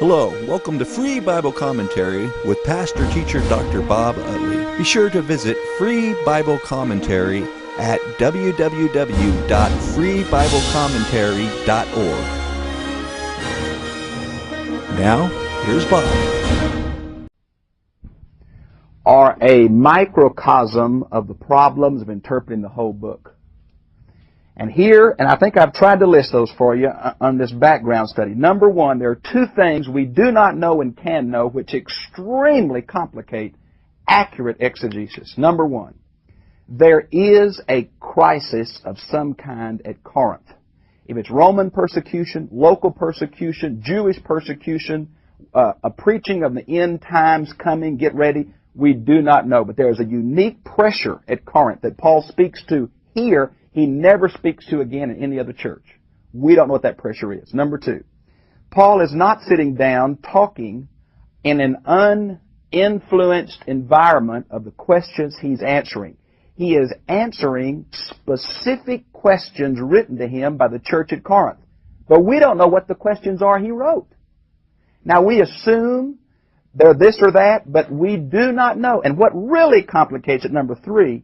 Hello, welcome to Free Bible Commentary with Pastor Teacher Dr. Bob Utley. Be sure to visit Free Bible Commentary at www.freebiblecommentary.org. Now, here's Bob. Are a microcosm of the problems of interpreting the whole book. And here, and I think I've tried to list those for you on this background study. Number one, there are two things we do not know and can know which extremely complicate accurate exegesis. Number one, there is a crisis of some kind at Corinth. If it's Roman persecution, local persecution, Jewish persecution, a preaching of the end times coming, get ready, we do not know. But there is a unique pressure at Corinth that Paul speaks to here. He never speaks to again in any other church. We don't know what that pressure is. Number two, Paul is not sitting down talking in an uninfluenced environment of the questions he's answering. He is answering specific questions written to him by the church at Corinth. But we don't know what the questions are he wrote. Now we assume they're this or that, but we do not know. And what really complicates it, number three,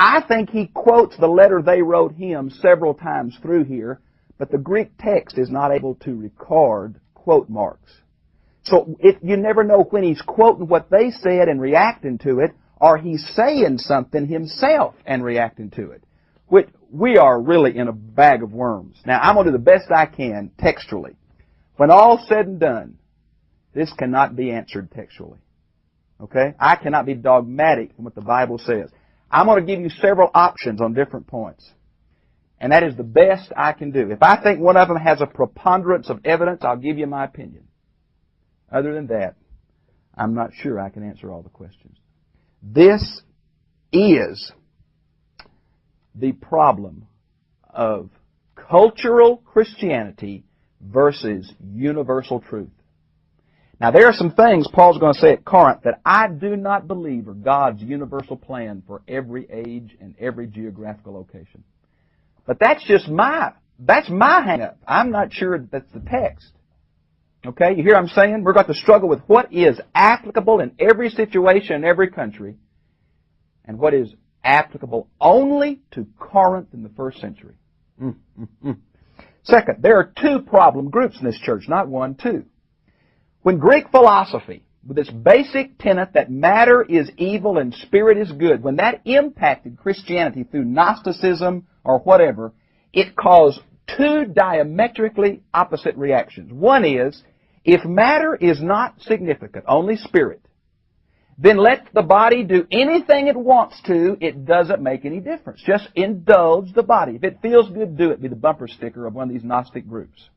I think he quotes the letter they wrote him several times through here, but the Greek text is not able to record quote marks. So you never know when he's quoting what they said and reacting to it, or he's saying something himself and reacting to it. Which we are really in a bag of worms. Now, I'm going to do the best I can textually. When all's said and done, this cannot be answered textually. Okay? I cannot be dogmatic in what the Bible says. I'm going to give you several options on different points. And that is the best I can do. If I think one of them has a preponderance of evidence, I'll give you my opinion. Other than that, I'm not sure I can answer all the questions. This is the problem of cultural Christianity versus universal truth. Now, there are some things Paul's going to say at Corinth that I do not believe are God's universal plan for every age and every geographical location. But that's just my hang-up. I'm not sure that's the text. Okay, you hear what I'm saying? We're going to struggle with what is applicable in every situation in every country and what is applicable only to Corinth in the first century. Second, there are two problem groups in this church, not one, two. When Greek philosophy, with its basic tenet that matter is evil and spirit is good, when that impacted Christianity through Gnosticism or whatever, it caused two diametrically opposite reactions. One is, if matter is not significant, only spirit, then let the body do anything it wants to. It doesn't make any difference. Just indulge the body. If it feels good, do it. Be the bumper sticker of one of these Gnostic groups.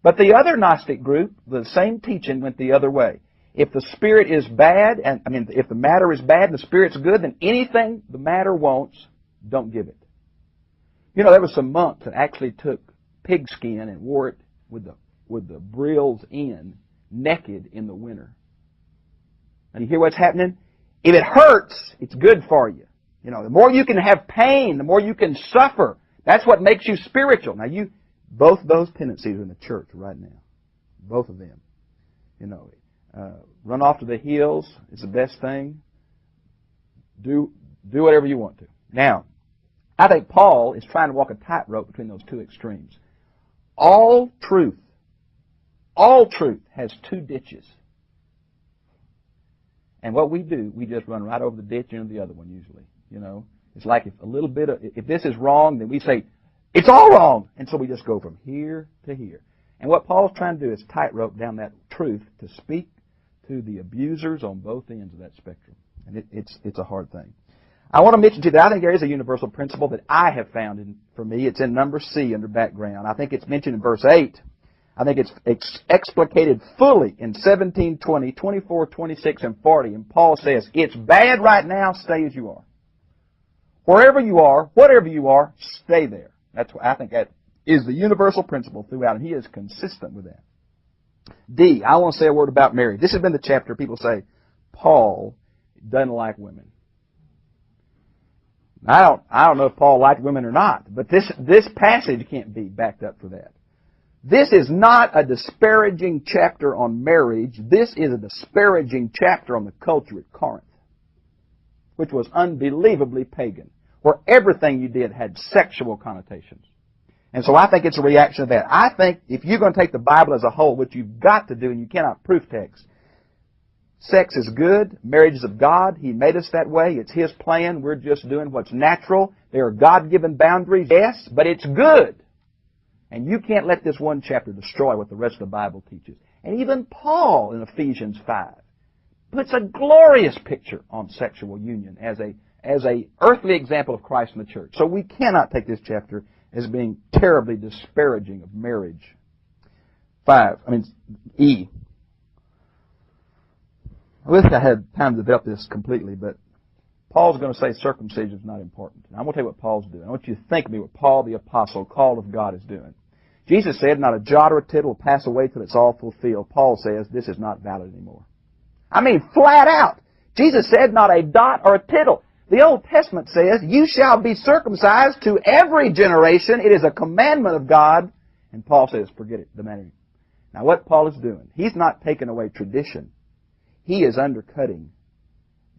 But the other Gnostic group, the same teaching went the other way. If the spirit is bad, if the matter is bad and the spirit's good, then anything the matter wants, don't give it. You know, there were some monks that actually took pigskin and wore it with the brills in, naked in the winter. And you hear what's happening? If it hurts, it's good for you. You know, the more you can have pain, the more you can suffer. That's what makes you spiritual. Now, both those tendencies are in the church right now. Both of them. You know, run off to the hills is the best thing. Do whatever you want to. Now, I think Paul is trying to walk a tightrope between those two extremes. All truth has two ditches. And what we do, we just run right over the ditch into the other one usually. You know, it's like if this is wrong, then we say, it's all wrong. And so we just go from here to here. And what Paul's trying to do is tightrope down that truth to speak to the abusers on both ends of that spectrum. And it's a hard thing. I want to mention to you that I think there is a universal principle that I have found for me. It's in number C under background. I think it's mentioned in verse 8. I think it's explicated fully in 17, 20, 24, 26, and 40. And Paul says, it's bad right now, stay as you are. Wherever you are, whatever you are, stay there. I think that is the universal principle throughout, and he is consistent with that. D, I want to say a word about marriage. This has been the chapter people say, Paul doesn't like women. I don't know if Paul liked women or not, but this passage can't be backed up for that. This is not a disparaging chapter on marriage. This is a disparaging chapter on the culture at Corinth, which was unbelievably pagan, where everything you did had sexual connotations. And so I think it's a reaction to that. I think if you're going to take the Bible as a whole, which you've got to do, and you cannot proof text, sex is good. Marriage is of God. He made us that way. It's His plan. We're just doing what's natural. There are God-given boundaries, yes, but it's good. And you can't let this one chapter destroy what the rest of the Bible teaches. And even Paul in Ephesians 5 puts a glorious picture on sexual union as a earthly example of Christ in the church. So we cannot take this chapter as being terribly disparaging of marriage. E. I wish I had time to develop this completely, but Paul's going to say circumcision is not important. And I'm going to tell you what Paul's doing. I want you to think of me what Paul the Apostle, called of God, is doing. Jesus said, not a jot or a tittle will pass away till it's all fulfilled. Paul says, this is not valid anymore. I mean, flat out. Jesus said, not a dot or a tittle. The Old Testament says, you shall be circumcised to every generation. It is a commandment of God. And Paul says, forget it, demanding. Now what Paul is doing, he's not taking away tradition. He is undercutting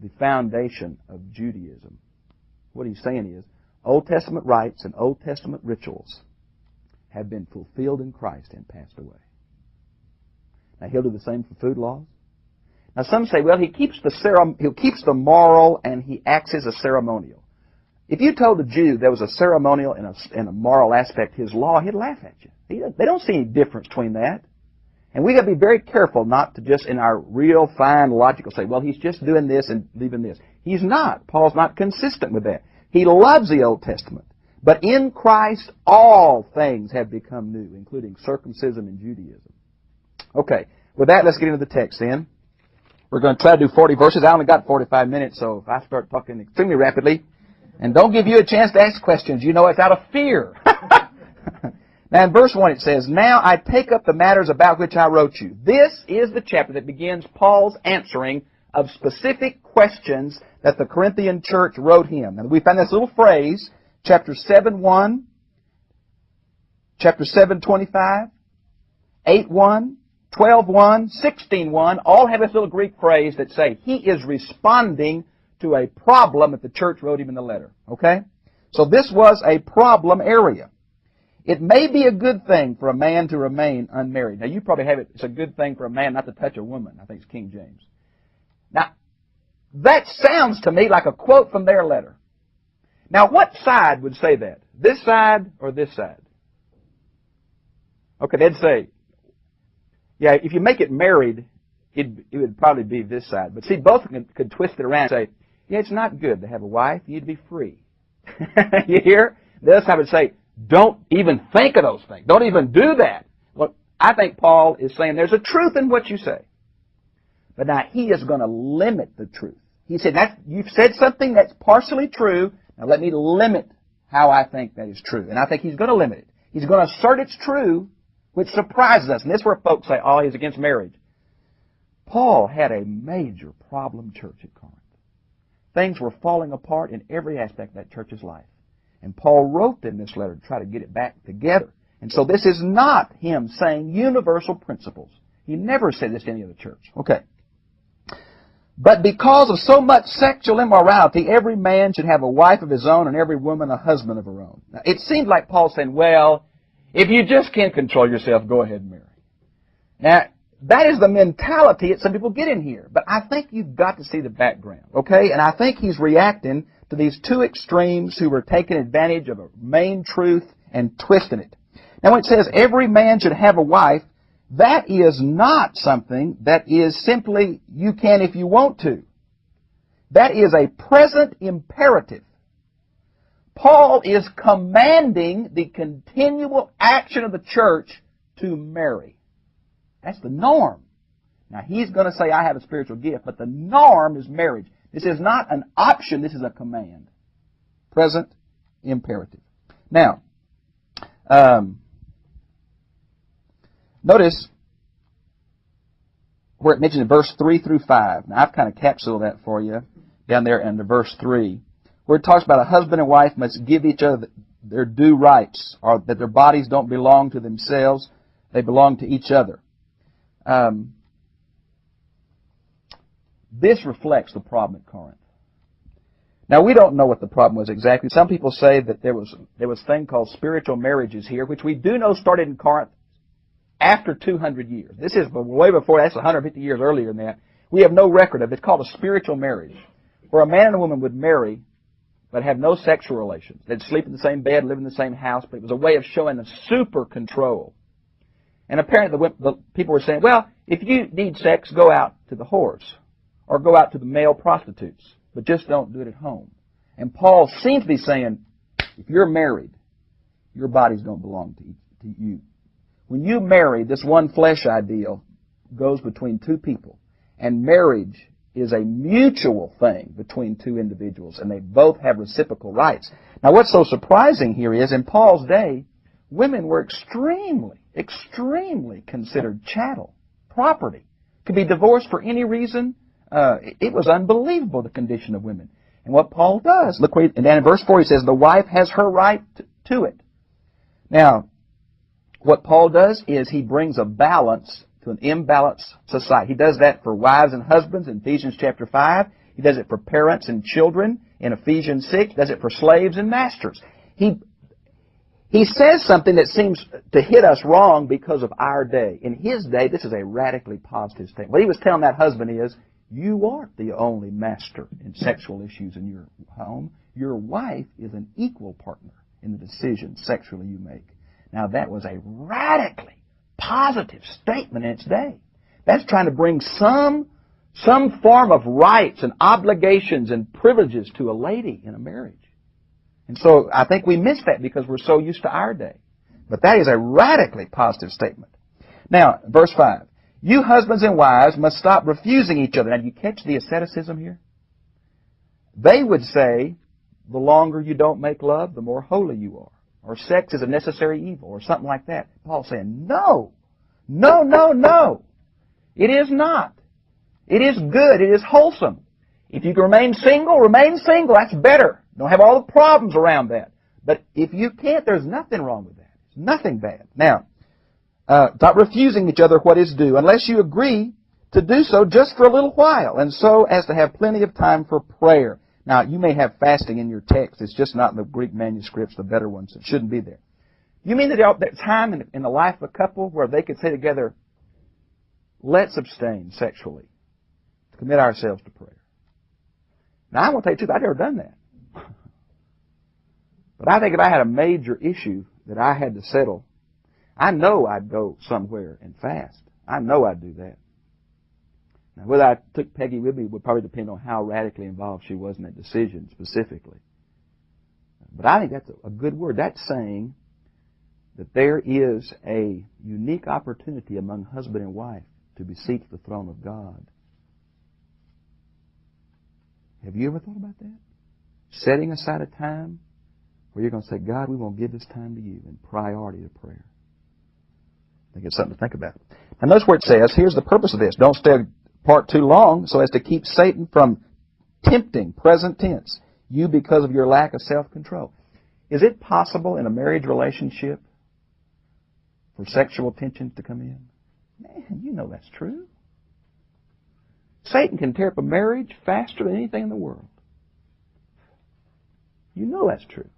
the foundation of Judaism. What he's saying is, Old Testament rites and Old Testament rituals have been fulfilled in Christ and passed away. Now he'll do the same for food laws. Now some say, well, he keeps the moral and he acts as a ceremonial. If you told a Jew there was a ceremonial and a moral aspect to his law, he'd laugh at you. They don't see any difference between that. And we've got to be very careful not to just in our real fine logical say, well, he's just doing this and leaving this. He's not. Paul's not consistent with that. He loves the Old Testament. But in Christ, all things have become new, including circumcision and Judaism. Okay, with that, let's get into the text then. We're going to try to do 40 verses. I only got 45 minutes, so if I start talking extremely rapidly, and don't give you a chance to ask questions, you know it's out of fear. Now in verse 1 it says, now I take up the matters about which I wrote you. This is the chapter that begins Paul's answering of specific questions that the Corinthian church wrote him. And we find this little phrase, chapter 7:1, chapter 7:25, 8:1, 12:1, 16:1, all have this little Greek phrase that say he is responding to a problem that the church wrote him in the letter. Okay? So this was a problem area. It may be a good thing for a man to remain unmarried. Now you probably have it, it's a good thing for a man not to touch a woman. I think it's King James. Now, that sounds to me like a quote from their letter. Now what side would say that? This side or this side? Okay, they'd say, yeah, if you make it married, it would probably be this side. But see, both could twist it around and say, yeah, it's not good to have a wife. You need to be free. You hear? The other side would say, don't even think of those things. Don't even do that. Well, I think Paul is saying there's a truth in what you say. But now he is going to limit the truth. He said, you've said something that's partially true. Now let me limit how I think that is true. And I think he's going to limit it. He's going to assert it's true, which surprises us. And this is where folks say, oh, he's against marriage. Paul had a major problem church at Corinth. Things were falling apart in every aspect of that church's life. And Paul wrote them this letter to try to get it back together. And so this is not him saying universal principles. He never said this to any other church. Okay. But because of so much sexual immorality, every man should have a wife of his own and every woman a husband of her own. Now, it seems like Paul's saying, well, if you just can't control yourself, go ahead and marry. Now, that is the mentality that some people get in here. But I think you've got to see the background, okay? And I think he's reacting to these two extremes who were taking advantage of a main truth and twisting it. Now, when it says every man should have a wife, that is not something that is simply you can if you want to. That is a present imperative. Paul is commanding the continual action of the church to marry. That's the norm. Now, he's going to say, I have a spiritual gift, but the norm is marriage. This is not an option. This is a command. Present imperative. Now, notice where it mentions in verse 3 through 5. Now, I've kind of capsuled that for you down there in verse 3, where it talks about a husband and wife must give each other their due rights, or that their bodies don't belong to themselves, They belong to each other. This reflects the problem at Corinth. Now, we don't know what the problem was exactly. Some people say that there was a thing called spiritual marriages here, which we do know started in Corinth after 200 years. This is way before, that's 150 years earlier than that. We have no record of it. It's called a spiritual marriage, where a man and a woman would marry but have no sexual relations. They'd sleep in the same bed, live in the same house, but it was a way of showing a super control. And apparently the people were saying, well, if you need sex, go out to the whores or go out to the male prostitutes, but just don't do it at home. And Paul seems to be saying, if you're married, your bodies don't belong to you. When you marry, this one flesh ideal goes between two people. And marriage is a mutual thing between two individuals, and they both have reciprocal rights. Now, what's so surprising here is, in Paul's day, women were extremely considered chattel, property. Could be divorced for any reason. It was unbelievable, the condition of women. And what Paul does, look, and then in verse 4 he says, the wife has her right to it. Now, what Paul does is he brings a balance to an imbalanced society. He does that for wives and husbands in Ephesians chapter 5. He does it for parents and children in Ephesians 6. He does it for slaves and masters. He says something that seems to hit us wrong because of our day. In his day, this is a radically positive statement. What he was telling that husband is, you aren't the only master in sexual issues in your home. Your wife is an equal partner in the decisions sexually you make. Now, that was a radically positive statement in its day. That's trying to bring some form of rights and obligations and privileges to a lady in a marriage. And so I think we miss that because we're so used to our day. But that is a radically positive statement. Now, verse 5. You husbands and wives must stop refusing each other. Now, do you catch the asceticism here? They would say, the longer you don't make love, the more holy you are. Or sex is a necessary evil, or something like that. Paul's saying, no. No, no, no. It is not. It is good. It is wholesome. If you can remain single, remain single. That's better. Don't have all the problems around that. But if you can't, there's nothing wrong with that. It's nothing bad. Now, stop refusing each other what is due, unless you agree to do so just for a little while, and so as to have plenty of time for prayer. Now, you may have fasting in your text. It's just not in the Greek manuscripts, the better ones. It shouldn't be there. You mean that time in the life of a couple where they could say together, let's abstain sexually to commit ourselves to prayer. Now, I want to tell you the truth, I've never done that. But I think if I had a major issue that I had to settle, I know I'd go somewhere and fast. I know I'd do that. Now, whether I took Peggy with me would probably depend on how radically involved she was in that decision specifically. But I think that's a good word. That's saying that there is a unique opportunity among husband and wife to beseech the throne of God. Have you ever thought about that? Setting aside a time where you're going to say, God, we won't give this time to you, in priority to prayer. I think it's something to think about. And notice where it says, here's the purpose of this. Don't stay apart too long so as to keep Satan from tempting, present tense, you because of your lack of self-control. Is it possible in a marriage relationship for sexual tensions to come in? Man, you know that's true. Satan can tear up a marriage faster than anything in the world. You know that's true.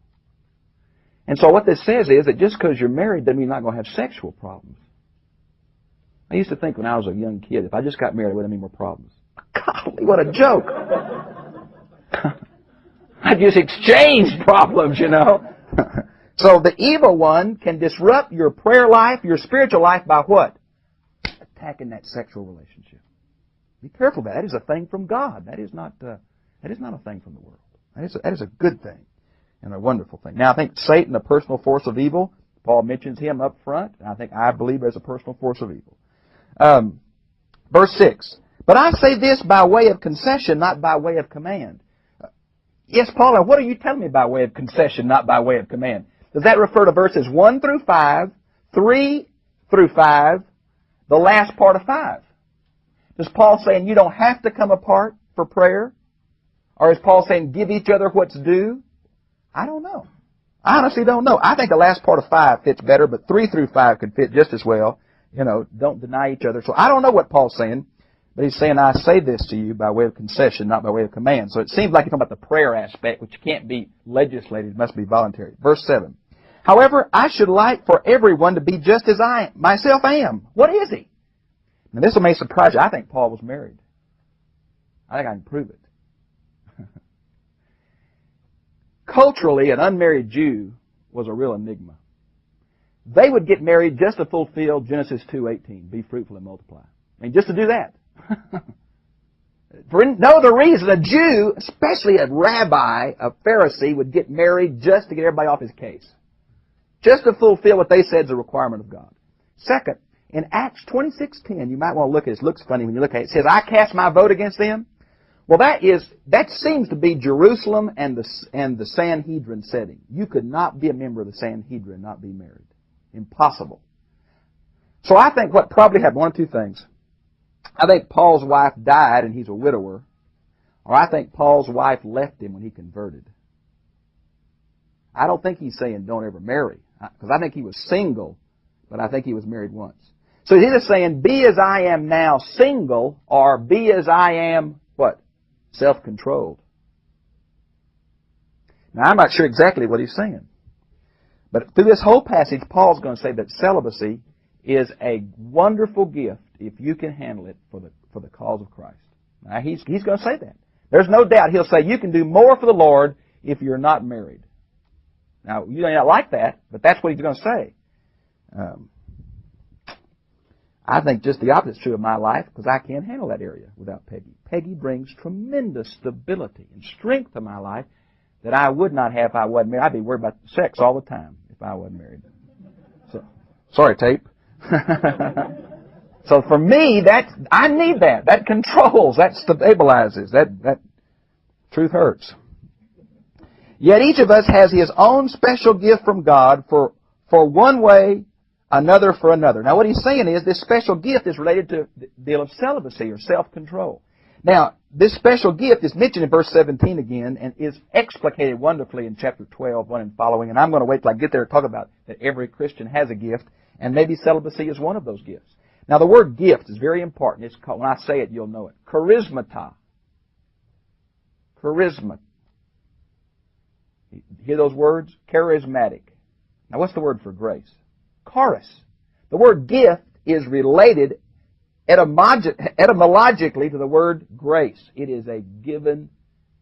And so what this says is that just because you're married doesn't mean you're not going to have sexual problems. I used to think when I was a young kid, if I just got married, I wouldn't have any more problems. Golly, what a joke. I just exchanged problems, you know. So the evil one can disrupt your prayer life, your spiritual life by what? Attacking that sexual relationship. Be careful of that. That is a thing from God. That is not a thing from the world. That is a good thing and a wonderful thing. Now, I think Satan, a personal force of evil, Paul mentions him up front, and I believe as a personal force of evil. Verse 6, but I say this by way of concession, not by way of command. Yes, Paul, now what are you telling me by way of concession, not by way of command? Does that refer to verses 1 through 5, 3 through 5, the last part of 5? Is Paul saying you don't have to come apart for prayer? Or is Paul saying give each other what's due? I don't know. I honestly don't know. I think the last part of 5 fits better, but 3 through 5 could fit just as well. don't deny each other. So I don't know what Paul's saying, but he's saying, I say this to you by way of concession, not by way of command. So it seems like he's talking about the prayer aspect, which can't be legislated, it must be voluntary. Verse 7. However, I should like for everyone to be just as I myself am. What is he? Now this may surprise you. I think Paul was married. I think I can prove it. Culturally, an unmarried Jew was a real enigma. They would get married just to fulfill Genesis 2:18, be fruitful and multiply. I mean, just to do that. For no other reason, a Jew, especially a rabbi, a Pharisee, would get married just to get everybody off his case. Just to fulfill what they said is a requirement of God. Second, in Acts 26:10, you might want to look at it. It looks funny when you look at it. It says, I cast my vote against them. Well, that seems to be Jerusalem and the Sanhedrin setting. You could not be a member of the Sanhedrin and not be married. Impossible. So I think what probably happened, one of two things. I think Paul's wife died and he's a widower, or I think Paul's wife left him when he converted. I don't think he's saying don't ever marry, because I think he was single, but I think he was married once. So he's either saying be as I am now single, or be as I am, what? Self-controlled. Now I'm not sure exactly what he's saying. But through this whole passage, Paul's going to say that celibacy is a wonderful gift if you can handle it for the cause of Christ. Now, he's going to say that. There's no doubt he'll say you can do more for the Lord if you're not married. Now, you may not like that, but that's what he's going to say. I think just the opposite is true of my life, because I can't handle that area without Peggy. Peggy brings tremendous stability and strength to my life that I would not have if I wasn't married. I'd be worried about sex all the time if I wasn't married. So, sorry, tape. So for me, I need that. That controls, that stabilizes, that truth hurts. Yet each of us has his own special gift from God for one way, another for another. Now what he's saying is this special gift is related to the deal of celibacy or self-control. Now, this special gift is mentioned in verse 17 again and is explicated wonderfully in chapter 12, 1 and following. And I'm going to wait till I get there to talk about that every Christian has a gift, and maybe celibacy is one of those gifts. Now, the word gift is very important. It's called, when I say it, you'll know it. Charismata. Charisma. You hear those words? Charismatic. Now, what's the word for grace? Charis. The word gift is related etymologically to the word grace. It is a given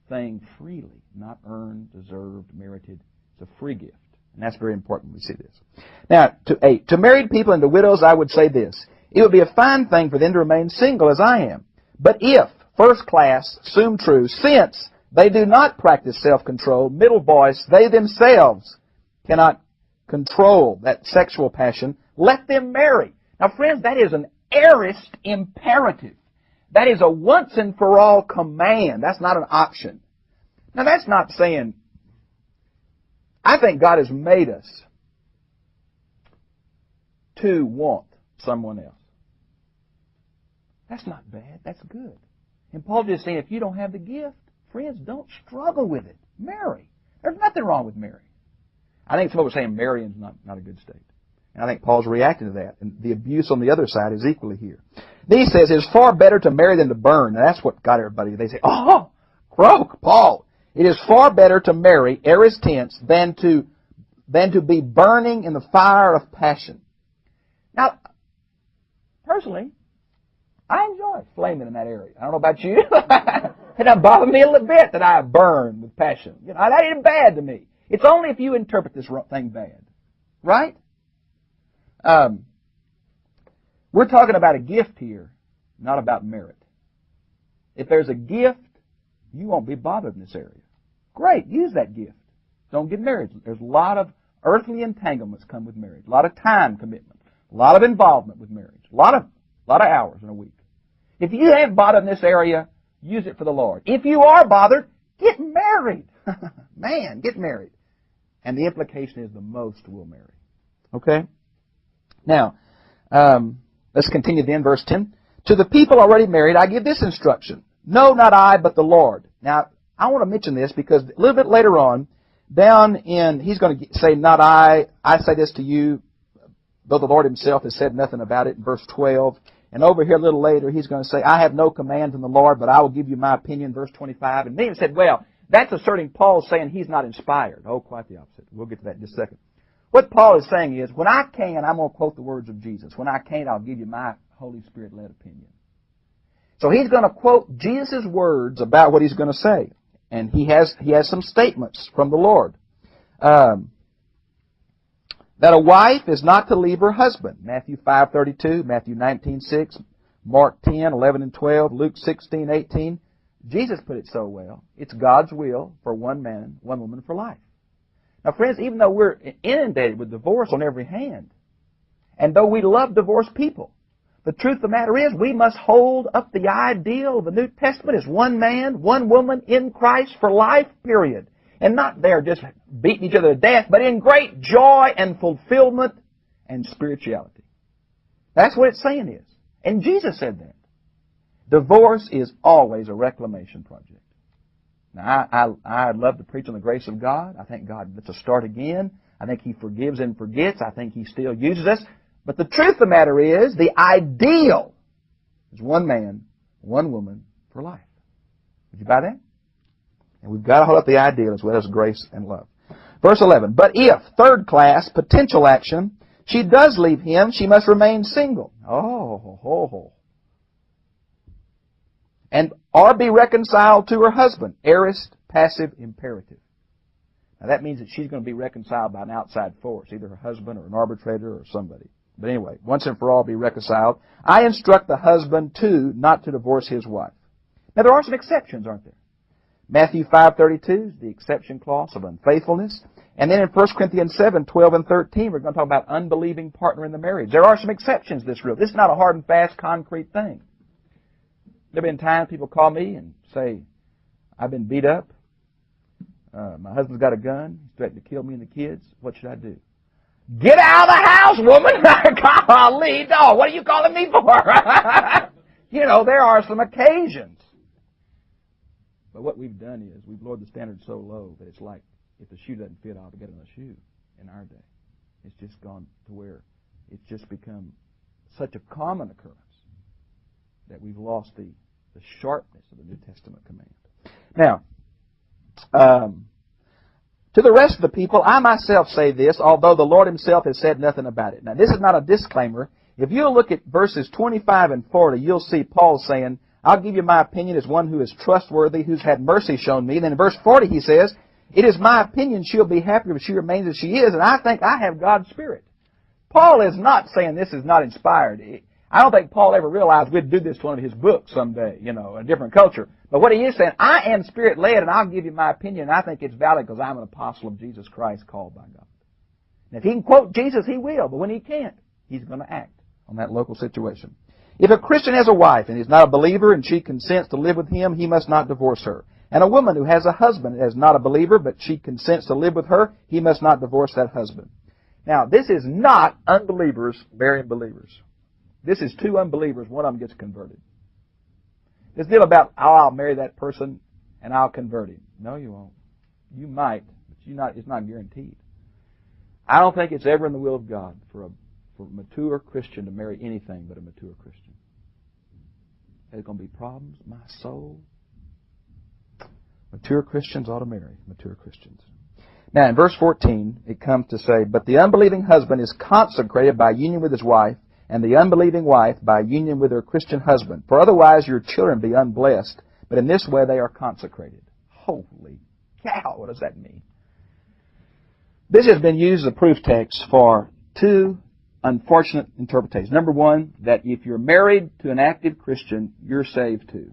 thing freely, not earned, deserved, merited. It's a free gift. And that's very important when we see this. Now, to married people and to widows, I would say this. It would be a fine thing for them to remain single as I am. But if, first class, assume true, since they do not practice self-control, middle voice, they themselves cannot control that sexual passion, let them marry. Now, friends, that is an aorist imperative. That is a once-and-for-all command. That's not an option. Now, that's not saying, I think God has made us to want someone else. That's not bad. That's good. And Paul's just saying, if you don't have the gift, friends, don't struggle with it. Marry. There's nothing wrong with marrying. I think some people are saying marrying is not a good state. And I think Paul's reacting to that. And the abuse on the other side is equally here. Then he says, it's far better to marry than to burn. Now that's what got everybody. They say, oh, croak, Paul. It is far better to marry, aorist tense, than to be burning in the fire of passion. Now, personally, I enjoy flaming in that area. I don't know about you. It doesn't bother me a little bit that I burn with passion. You know, that ain't bad to me. It's only if you interpret this thing bad. Right? We're talking about a gift here, not about merit. If there's a gift, you won't be bothered in this area. Great, use that gift. Don't get married. There's a lot of earthly entanglements come with marriage. A lot of time commitment. A lot of involvement with marriage. A lot of hours in a week. If you ain't bothered in this area, use it for the Lord. If you are bothered, get married. Man, get married. And the implication is the most will marry. Okay? Now, let's continue then, verse 10. To the people already married, I give this instruction. No, not I, but the Lord. Now, I want to mention this because a little bit later on, he's going to say, not I say this to you, though the Lord himself has said nothing about it in verse 12. And over here a little later, he's going to say, I have no command from the Lord, but I will give you my opinion, verse 25. And many have said, well, that's asserting Paul saying he's not inspired. Oh, quite the opposite. We'll get to that in just a second. What Paul is saying is, when I can, I'm going to quote the words of Jesus. When I can't, I'll give you my Holy Spirit-led opinion. So he's going to quote Jesus' words about what he's going to say. And he has some statements from the Lord. That a wife is not to leave her husband. Matthew 5:32, Matthew 19:6, Mark 10:11 and 12, Luke 16:18. Jesus put it so well. It's God's will for one man, one woman for life. Now, friends, even though we're inundated with divorce on every hand, and though we love divorced people, the truth of the matter is we must hold up the ideal of the New Testament as one man, one woman in Christ for life, period. And not there just beating each other to death, but in great joy and fulfillment and spirituality. That's what it's saying is. And Jesus said that. Divorce is always a reclamation project. Now, I'd love to preach on the grace of God. I think God lets us start again. I think He forgives and forgets. I think He still uses us. But the truth of the matter is, the ideal is one man, one woman for life. Would you buy that? And we've got to hold up the ideal as well as grace and love. Verse 11, but if, third class, potential action, she does leave him, she must remain single. And or be reconciled to her husband. Aorist, passive, imperative. Now that means that she's going to be reconciled by an outside force, either her husband or an arbitrator or somebody. But anyway, once and for all be reconciled. I instruct the husband, too, not to divorce his wife. Now there are some exceptions, aren't there? Matthew 5:32 is the exception clause of unfaithfulness. And then in 1 Corinthians 7:12 and 13, we're going to talk about unbelieving partner in the marriage. There are some exceptions to this rule. This is not a hard and fast, concrete thing. There have been times people call me and say, I've been beat up. My husband's got a gun. He's threatened to kill me and the kids. What should I do? Get out of the house, woman! Golly, dog, what are you calling me for? You know, there are some occasions. But what we've done is we've lowered the standard so low that it's like if the shoe doesn't fit, I'll get another shoe in our day. It's just gone to where it's just become such a common occurrence that we've lost the sharpness of the New Testament command. Now, to the rest of the people, I myself say this, although the Lord Himself has said nothing about it. Now, this is not a disclaimer. If you look at verses 25 and 40, you'll see Paul saying, I'll give you my opinion as one who is trustworthy, who's had mercy shown me. And then in verse 40 he says, it is my opinion she'll be happier if she remains as she is, and I think I have God's Spirit. Paul is not saying this is not inspired. I don't think Paul ever realized we'd do this to one of his books someday, you know, a different culture. But what he is saying, I am Spirit-led, and I'll give you my opinion, and I think it's valid because I'm an apostle of Jesus Christ called by God. And if he can quote Jesus, he will, but when he can't, he's going to act on that local situation. If a Christian has a wife and is not a believer and she consents to live with him, he must not divorce her. And a woman who has a husband and is not a believer but she consents to live with her, he must not divorce that husband. Now, this is not unbelievers marrying believers. This is two unbelievers, one of them gets converted. This deal about, I'll marry that person and I'll convert him. No, you won't. You might, but it's not guaranteed. I don't think it's ever in the will of God for a mature Christian to marry anything but a mature Christian. There's going to be problems. My soul. Mature Christians ought to marry mature Christians. Now, in verse 14, it comes to say, but the unbelieving husband is consecrated by union with his wife, and the unbelieving wife by union with her Christian husband. For otherwise your children be unblessed, but in this way they are consecrated. Holy cow, what does that mean? This has been used as a proof text for two unfortunate interpretations. Number one, that if you're married to an active Christian, you're saved too.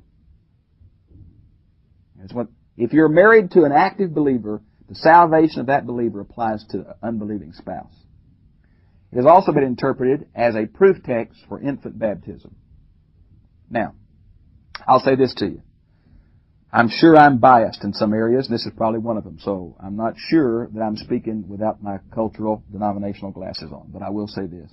If you're married to an active believer, the salvation of that believer applies to an unbelieving spouse. It has also been interpreted as a proof text for infant baptism. Now, I'll say this to you. I'm sure I'm biased in some areas, and this is probably one of them, so I'm not sure that I'm speaking without my cultural, denominational glasses on, but I will say this.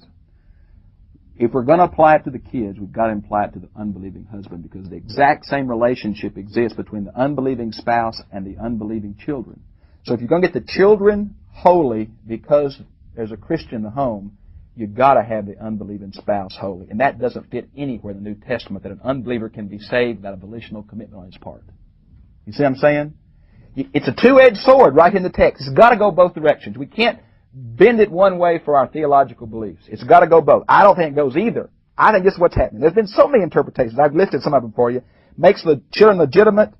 If we're going to apply it to the kids, we've got to apply it to the unbelieving husband, because the exact same relationship exists between the unbelieving spouse and the unbelieving children. So if you're going to get the children holy because there's a Christian in the home, you've got to have the unbelieving spouse holy. And that doesn't fit anywhere in the New Testament, that an unbeliever can be saved without a volitional commitment on his part. You see what I'm saying? It's a two-edged sword right in the text. It's got to go both directions. We can't bend it one way for our theological beliefs. It's got to go both. I don't think it goes either. I think this is what's happening. There's been so many interpretations. I've listed some of them for you. Makes the children legitimate,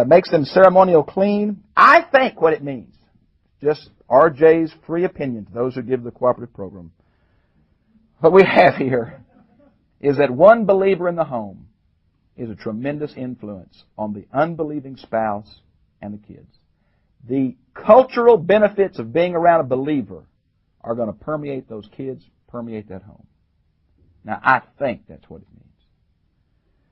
makes them ceremonial clean. I think what it means, just RJ's free opinion to those who give the cooperative program, what we have here is that one believer in the home is a tremendous influence on the unbelieving spouse and the kids. The cultural benefits of being around a believer are going to permeate those kids, permeate that home. Now, I think that's what it means.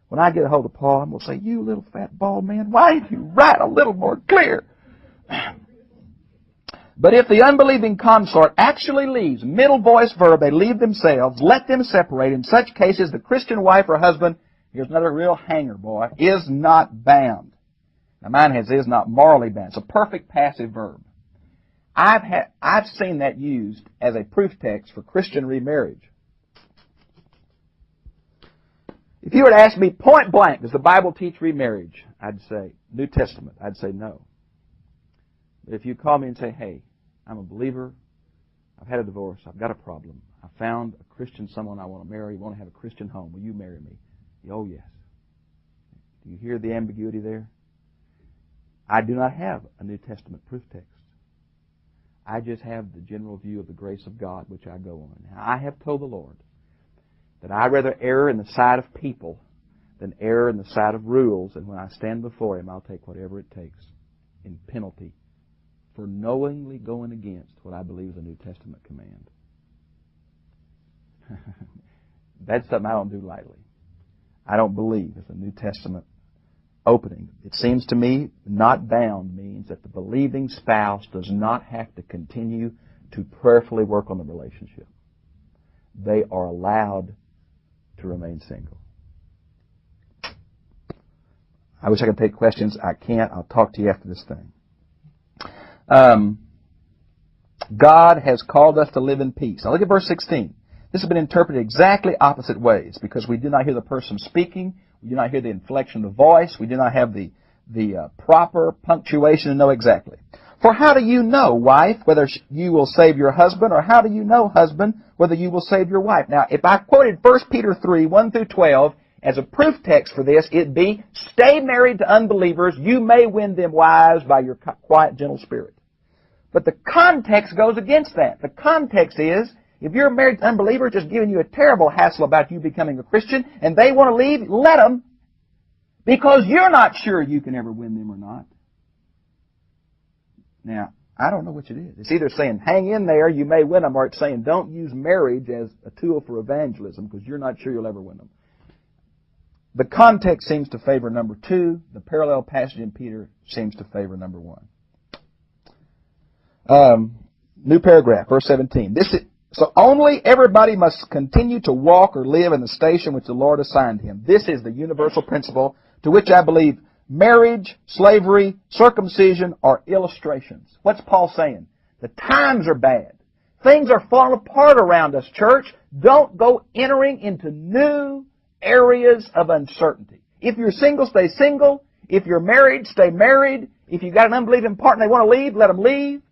When I get a hold of Paul, I'm going to say, you little fat bald man, why didn't you write a little more clear? But if the unbelieving consort actually leaves, middle voice verb, they leave themselves, let them separate. In such cases, the Christian wife or husband, here's another real hanger, boy, is not bound. Now mine has is not morally bound. It's a perfect passive verb. I've seen that used as a proof text for Christian remarriage. If you were to ask me point blank, does the Bible teach remarriage? I'd say, New Testament, I'd say no. But if you call me and say, hey, I'm a believer, I've had a divorce, I've got a problem, I found a Christian someone I want to marry, want to have a Christian home, will you marry me? Oh, yes. Do you hear the ambiguity there? I do not have a New Testament proof text. I just have the general view of the grace of God, which I go on. Now, I have told the Lord that I'd rather err in the side of people than err in the side of rules, and when I stand before Him, I'll take whatever it takes in penalty for knowingly going against what I believe is a New Testament command. That's something I don't do lightly. I don't believe it's a New Testament opening. It seems to me not bound means that the believing spouse does not have to continue to prayerfully work on the relationship. They are allowed to remain single. I wish I could take questions. I can't. I'll talk to you after this thing. God has called us to live in peace. Now look at verse 16. This has been interpreted exactly opposite ways because we do not hear the person speaking. We do not hear the inflection of the voice. We do not have the proper punctuation to know exactly. For how do you know, wife, whether you will save your husband, or how do you know, husband, whether you will save your wife? Now, if I quoted 1 Peter 3, 1 through 12, as a proof text for this, it'd be, stay married to unbelievers. You may win them wives by your quiet, gentle spirit. But the context goes against that. The context is, if you're married to unbelievers just giving you a terrible hassle about you becoming a Christian, and they want to leave, let them, because you're not sure you can ever win them or not. Now, I don't know which it is. It's either saying, hang in there, you may win them, or it's saying, don't use marriage as a tool for evangelism, because you're not sure you'll ever win them. The context seems to favor number 2. The parallel passage in Peter seems to favor number 1. New paragraph, verse 17. So only everybody must continue to walk or live in the station which the Lord assigned him. This is the universal principle to which I believe marriage, slavery, circumcision are illustrations. What's Paul saying? The times are bad. Things are falling apart around us, church. Don't go entering into new areas of uncertainty. If you're single, stay single. If you're married, stay married. If you've got an unbelieving partner and they want to leave, let them leave.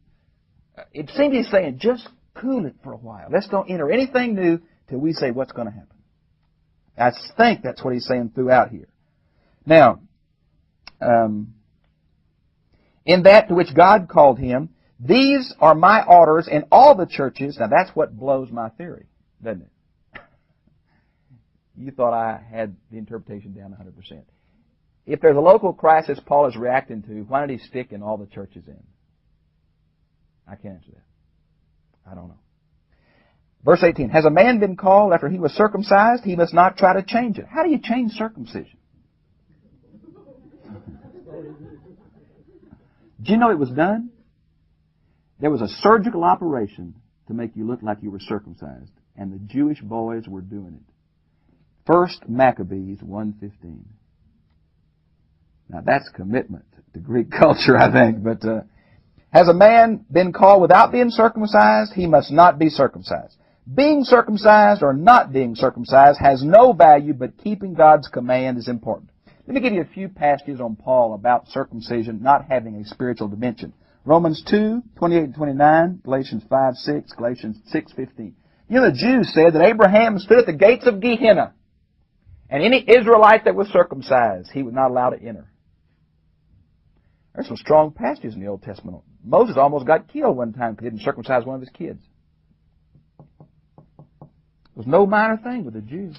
It seems he's saying, just cool it for a while. Let's don't enter anything new till we say what's going to happen. I think that's what he's saying throughout here. Now, in that to which God called him, these are my orders in all the churches. Now, that's what blows my theory, doesn't it? You thought I had the interpretation down 100%. If there's a local crisis Paul is reacting to, why did he stick in all the churches in? I can't answer that. I don't know. Verse 18, has a man been called after he was circumcised? He must not try to change it. How do you change circumcision? Do you know it was done? There was a surgical operation to make you look like you were circumcised, and the Jewish boys were doing it. 1 Maccabees 1:15. Now that's commitment to Greek culture, I think. But has a man been called without being circumcised? He must not be circumcised. Being circumcised or not being circumcised has no value, but keeping God's command is important. Let me give you a few passages on Paul about circumcision not having a spiritual dimension. Romans 2, 28 and 29, Galatians 5, 6, Galatians 6, 15. You know, the Jews said that Abraham stood at the gates of Gehenna, and any Israelite that was circumcised, he was not allowed to enter. There's some strong passages in the Old Testament. Moses almost got killed one time because he didn't circumcise one of his kids. It was no minor thing with the Jews.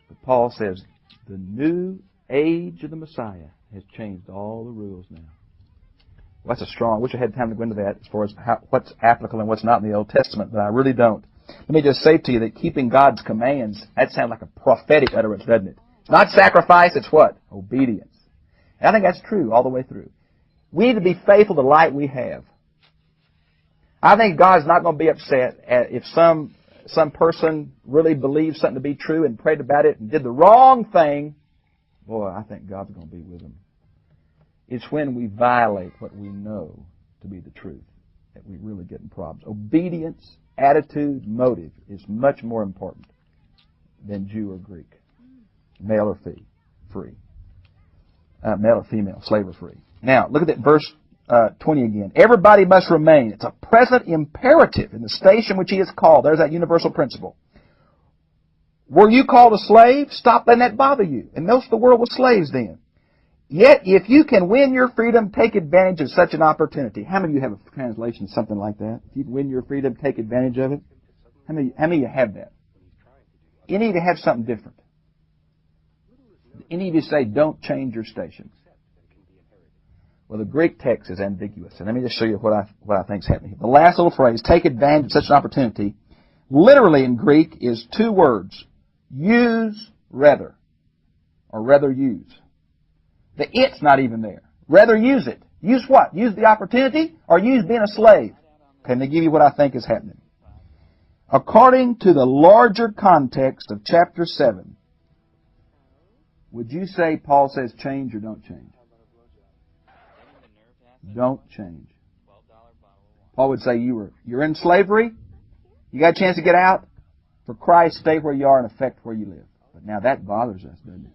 But Paul says, the new age of the Messiah has changed all the rules now. Well, that's a strong, I wish I had time to go into that as far as what's applicable and what's not in the Old Testament, but I really don't. Let me just say to you that keeping God's commands, that sounds like a prophetic utterance, doesn't it? It's not sacrifice, it's what? Obedience. And I think that's true all the way through. We need to be faithful to the light we have. I think God's not going to be upset if some person really believes something to be true and prayed about it and did the wrong thing. Boy, I think God's going to be with them. It's when we violate what we know to be the truth that we really get in problems. Obedience, attitude, motive is much more important than Jew or Greek, male or free, male or female, slave or free. Now, look at that verse 20 again. Everybody must remain. It's a present imperative in the station which he is called. There's that universal principle. Were you called a slave? Stop letting that bother you. And most of the world was slaves then. Yet, if you can win your freedom, take advantage of such an opportunity. How many of you have a translation, something like that? If you can win your freedom, take advantage of it. How many of you have that? You need to have something different. You need to say, don't change your station. Well, the Greek text is ambiguous. And let me just show you what I think is happening here. The last little phrase, take advantage of such an opportunity, literally in Greek is two words. Use rather, or rather use. The it's not even there. Rather use it. Use what? Use the opportunity or use being a slave? Okay, let me give you what I think is happening. According to the larger context of chapter 7, would you say Paul says change or don't change? Don't change. Paul would say you're in slavery. You got a chance to get out. For Christ, stay where you are and affect where you live. But now that bothers us, doesn't it?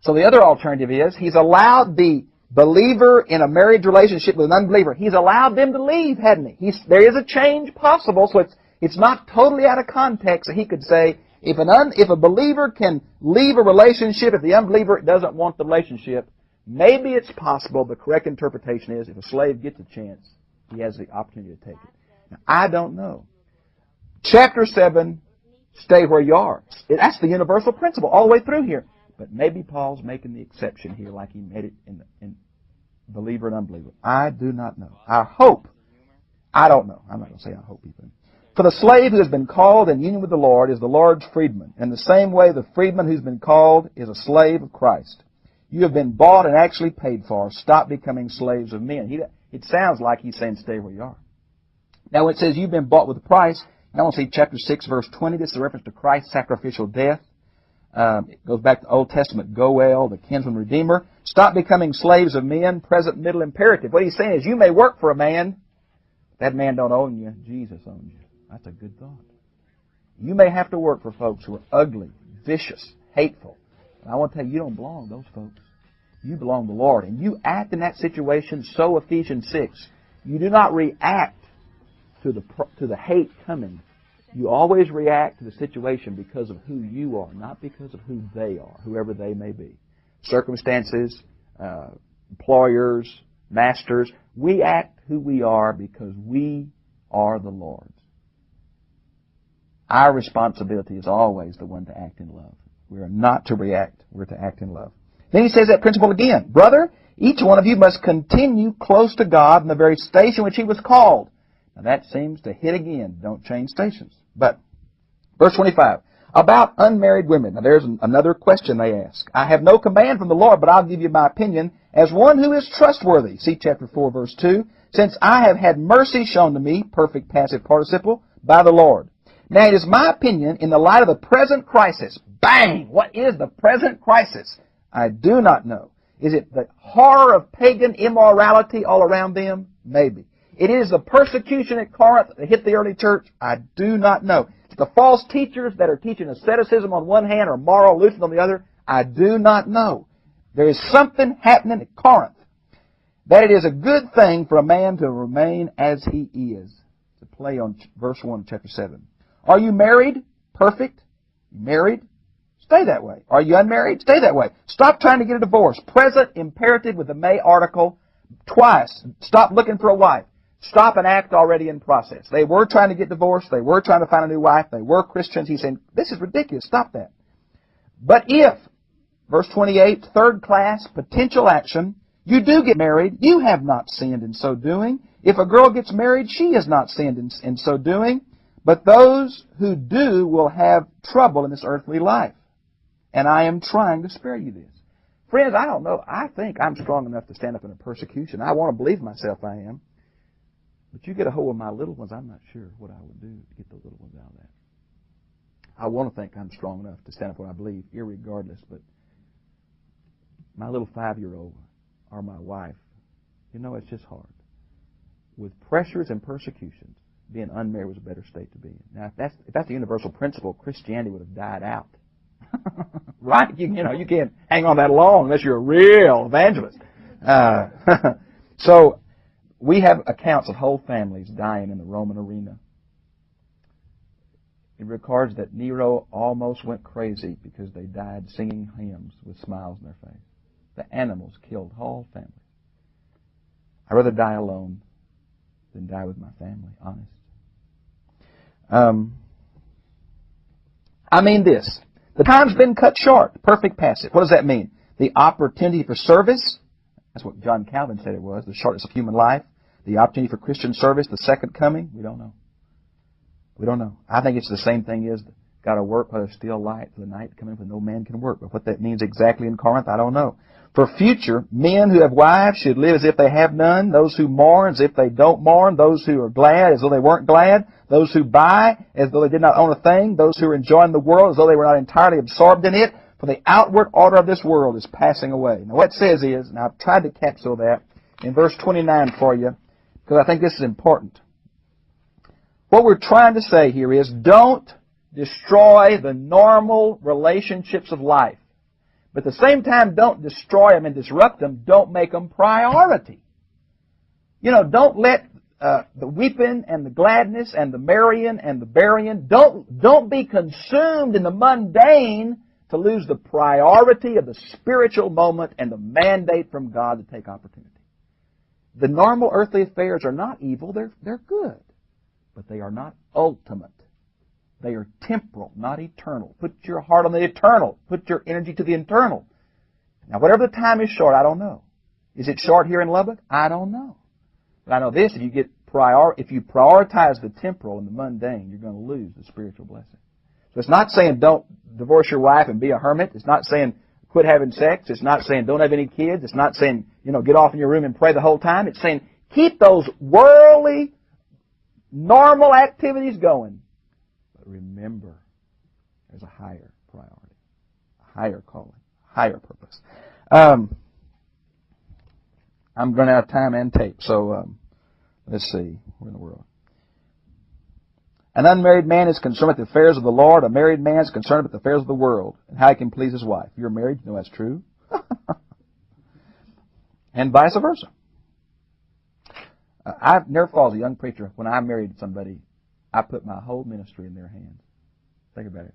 So the other alternative is he's allowed the believer in a marriage relationship with an unbeliever. He's allowed them to leave, hadn't he? There is a change possible, so it's not totally out of context. So he could say if a believer can leave a relationship, if the unbeliever doesn't want the relationship, maybe it's possible. The correct interpretation is if a slave gets a chance, he has the opportunity to take it. Now, I don't know. Chapter 7, stay where you are. That's the universal principle all the way through here. But maybe Paul's making the exception here like he made it in believer and unbeliever. I do not know. I hope. I don't know. I'm not going to say I hope even. For the slave who has been called in union with the Lord is the Lord's freedman. In the same way, the freedman who's been called is a slave of Christ. You have been bought and actually paid for. Stop becoming slaves of men. It sounds like he's saying stay where you are. Now, when it says you've been bought with a price, I want to see chapter 6, verse 20. This is a reference to Christ's sacrificial death. It goes back to Old Testament Goel, the kinsman redeemer. Stop becoming slaves of men, present middle imperative. What he's saying is you may work for a man. That man don't own you. Jesus owns you. That's a good thought. You may have to work for folks who are ugly, vicious, hateful. And I want to tell you, you don't belong to those folks. You belong to the Lord. And you act in that situation, so Ephesians 6. You do not react to the hate coming. You always react to the situation because of who you are, not because of who they are, whoever they may be. Circumstances, employers, masters. We act who we are because we are the Lord's. Our responsibility is always the one to act in love. We are not to react. We're to act in love. Then he says that principle again. Brother, each one of you must continue close to God in the very station which he was called. Now that seems to hit again. Don't change stations. But, verse 25, about unmarried women. Now there's another question they ask. I have no command from the Lord, but I'll give you my opinion as one who is trustworthy. See chapter 4, verse 2. Since I have had mercy shown to me, perfect passive participle, by the Lord. Now it is my opinion in the light of the present crisis. Bang! What is the present crisis? I do not know. Is it the horror of pagan immorality all around them? Maybe. it is the persecution at Corinth that hit the early church, I do not know. It's the false teachers that are teaching asceticism on one hand or moral looseness on the other, I do not know. There is something happening at Corinth that it is a good thing for a man to remain as he is. To play on verse 1 of chapter 7. Are you married? Perfect. Married? Stay that way. Are you unmarried? Stay that way. Stop trying to get a divorce. Present imperative with the may article twice. Stop looking for a wife. Stop an act already in process. They were trying to get divorced. They were trying to find a new wife. They were Christians. He's saying, this is ridiculous. Stop that. But if, verse 28, third class, potential action, you do get married, you have not sinned in so doing. If a girl gets married, she has not sinned in so doing. But those who do will have trouble in this earthly life. And I am trying to spare you this. Friends, I don't know. I think I'm strong enough to stand up in a persecution. I want to believe myself I am. But you get a hold of my little ones, I'm not sure what I would do to get the little ones out of that. I want to think I'm strong enough to stand up what I believe, irregardless. But my little 5-year-old or my wife, you know, it's just hard. With pressures and persecutions, being unmarried was a better state to be in. Now, if that's the universal principle, Christianity would have died out. Right? You can't hang on that long unless you're a real evangelist. So, we have accounts of whole families dying in the Roman arena. It records that Nero almost went crazy because they died singing hymns with smiles on their face. The animals killed whole families. I'd rather die alone than die with my family, honest. I mean this. The time's been cut short. Perfect passive. What does that mean? The opportunity for service. That's what John Calvin said it was. The shortness of human life. The opportunity for Christian service. The second coming. We don't know. We don't know. I think it's the same thing as got to work while there's still light. For the night coming when no man can work. But what that means exactly in Corinth, I don't know. For future, men who have wives should live as if they have none. Those who mourn as if they don't mourn. Those who are glad as though they weren't glad. Those who buy as though they did not own a thing. Those who are enjoying the world as though they were not entirely absorbed in it. For the outward order of this world is passing away. Now what it says is, and I've tried to capsule that in verse 29 for you, because I think this is important. What we're trying to say here is, don't destroy the normal relationships of life. But at the same time, don't destroy them and disrupt them. Don't make them priority. Don't let the weeping and the gladness and the marrying and the burying, don't be consumed in the mundane to lose the priority of the spiritual moment and the mandate from God to take opportunity. The normal earthly affairs are not evil, they're good. But they are not ultimate. They are temporal, not eternal. Put your heart on the eternal. Put your energy to the eternal. Now, whatever the time is short, I don't know. Is it short here in Lubbock? I don't know. But I know this, if you prioritize the temporal and the mundane, you're going to lose the spiritual blessing. So it's not saying don't divorce your wife and be a hermit. It's not saying quit having sex. It's not saying don't have any kids. It's not saying, get off in your room and pray the whole time. It's saying keep those worldly, normal activities going. But remember, there's a higher priority, a higher calling, a higher purpose. I'm running out of time and tape, so let's see. Where in the world? An unmarried man is concerned with the affairs of the Lord. A married man is concerned with the affairs of the world and how he can please his wife. If you're married, you know that's true. And vice versa. I've never thought as a young preacher, when I married somebody, I put my whole ministry in their hands. Think about it.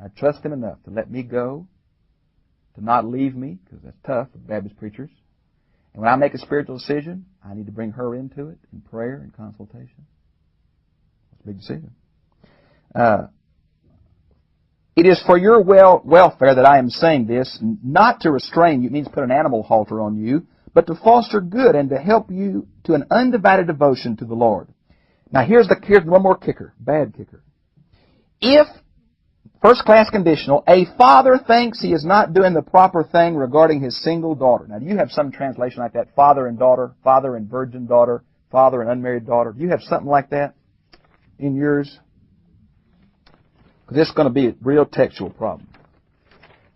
I trust them enough to let me go, to not leave me, because that's tough for Baptist preachers. And when I make a spiritual decision, I need to bring her into it in prayer and consultation. It's a big decision. It is for your welfare that I am saying this, not to restrain you. It means put an animal halter on you, but to foster good and to help you to an undivided devotion to the Lord. Now here's one more kicker, bad kicker. If, first class conditional, a father thinks he is not doing the proper thing regarding his single daughter. Now do you have some translation like that? Father and daughter, father and virgin daughter, father and unmarried daughter. Do you have something like that in yours? Because this is going to be a real textual problem.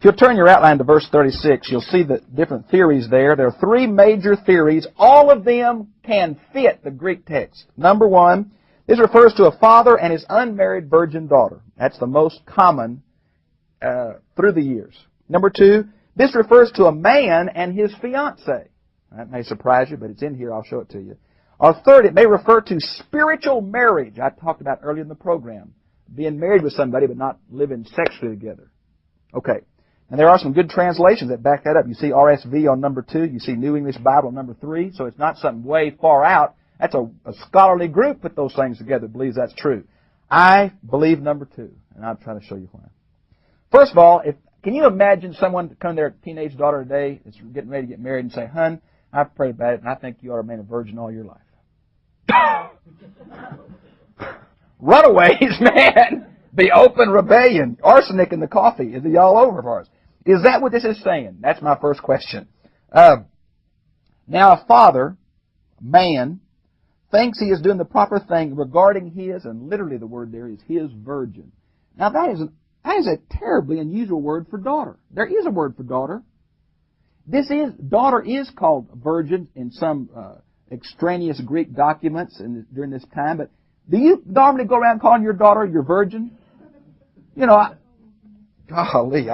If you'll turn your outline to verse 36, you'll see the different theories there. There are three major theories. All of them can fit the Greek text. Number one, this refers to a father and his unmarried virgin daughter. That's the most common through the years. Number two, this refers to a man and his fiancée. That may surprise you, but it's in here. I'll show it to you. Or third, it may refer to spiritual marriage. I talked about earlier in the program. Being married with somebody but not living sexually together. Okay. And there are some good translations that back that up. You see RSV on number 2. You see New English Bible on number 3. So it's not something way far out. That's a scholarly group put those things together, believes that's true. I believe number 2, and I'll try to show you why. First of all, can you imagine someone come to their teenage daughter today that's getting ready to get married and say, "Hun, I've prayed about it, and I think you ought to remain a virgin all your life." Runaways, man. Be open rebellion. Arsenic in the coffee. Is it all over for us? Is that what this is saying? That's my first question. Now a father, a man, thinks he is doing the proper thing regarding his, and literally the word there is his virgin. Now that is a terribly unusual word for daughter. There is a word for daughter. Daughter is called virgin in some extraneous Greek documents during this time, but do you normally go around calling your daughter your virgin? You know, golly,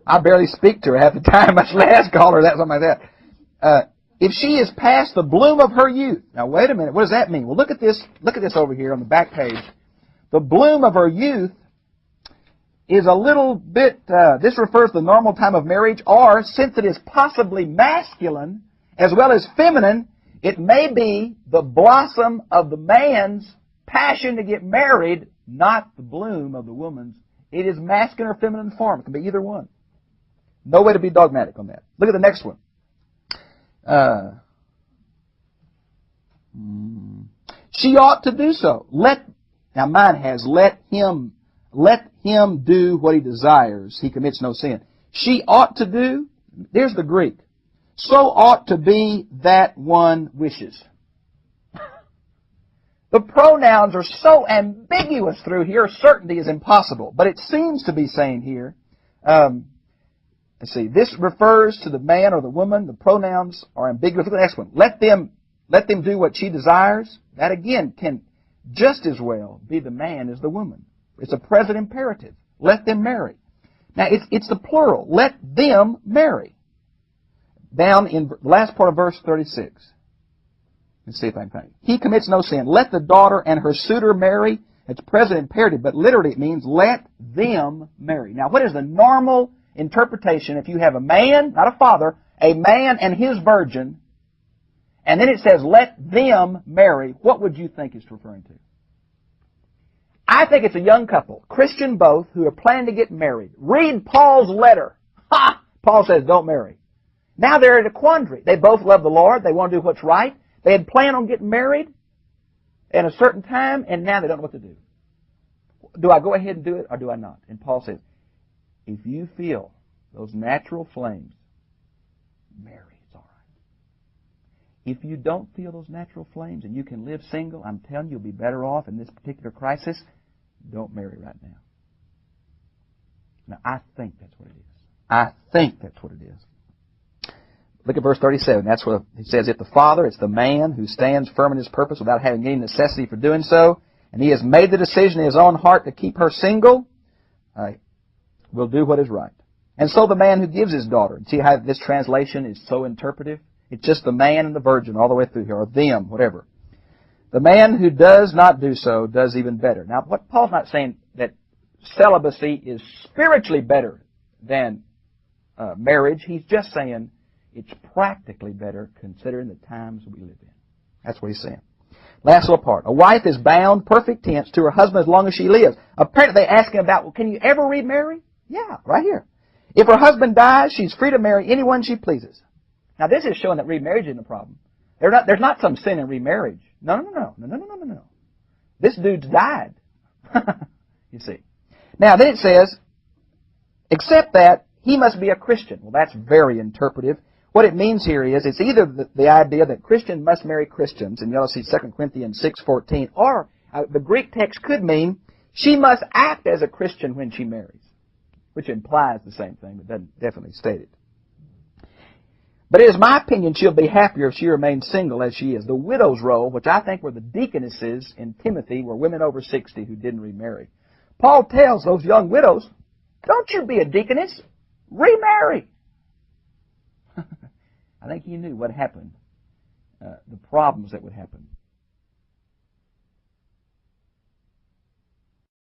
I barely speak to her half the time, much less call her that, something like that. If she is past the bloom of her youth. Now, wait a minute. What does that mean? Well, look at this over here on the back page. The bloom of her youth is a little bit, this refers to the normal time of marriage, or since it is possibly masculine as well as feminine, it may be the blossom of the man's passion to get married, not the bloom of the woman's. It is masculine or feminine form. It can be either one. No way to be dogmatic on that. Look at the next one. She ought to do so. Now mine has let him do what he desires. He commits no sin. She ought to do. There's the Greek. So ought to be that one wishes. The pronouns are so ambiguous through here, certainty is impossible. But it seems to be saying here, let's see, this refers to the man or the woman. The pronouns are ambiguous. Look at the next one. Let them do what she desires. That again can just as well be the man as the woman. It's a present imperative. Let them marry. Now it's the plural. Let them marry. Down in the last part of verse 36. Let's see if I can find it. He commits no sin. Let the daughter and her suitor marry. It's present imperative, but literally it means let them marry. Now, what is the normal interpretation if you have a man, not a father, a man and his virgin, and then it says let them marry? What would you think it's referring to? I think it's a young couple, Christian both, who are planning to get married. Read Paul's letter. Ha! Paul says don't marry. Now they're in a quandary. They both love the Lord. They want to do what's right. They had planned on getting married at a certain time, and now they don't know what to do. Do I go ahead and do it, or do I not? And Paul says, if you feel those natural flames, marry. It's all right. If you don't feel those natural flames and you can live single, I'm telling you, you'll be better off in this particular crisis. Don't marry right now. Now, I think that's what it is. I think that's what it is. Look at verse 37. That's what he says. If the father, it's the man who stands firm in his purpose without having any necessity for doing so, and he has made the decision in his own heart to keep her single, will do what is right. And so the man who gives his daughter. See how this translation is so interpretive? It's just the man and the virgin all the way through here, or them, whatever. The man who does not do so does even better. Now, what Paul's not saying that celibacy is spiritually better than marriage. He's just saying it's practically better considering the times we live in. That's what he's saying. Last little part. A wife is bound, perfect tense, to her husband as long as she lives. Apparently they ask him about, well, can you ever remarry? Yeah, right here. If her husband dies, she's free to marry anyone she pleases. Now this is showing that remarriage isn't a problem. There's not some sin in remarriage. No. This dude's died. You see. Now then it says, except that he must be a Christian. Well, that's very interpretive. What it means here is it's either the idea that Christians must marry Christians, and you'll see 2 Corinthians 6:14, or the Greek text could mean she must act as a Christian when she marries. which implies the same thing, but doesn't definitely state it. But it is my opinion she'll be happier if she remains single as she is. The widow's role, which I think were the deaconesses in Timothy, were women over 60 who didn't remarry. Paul tells those young widows, don't you be a deaconess. Remarry. I think he knew what happened, the problems that would happen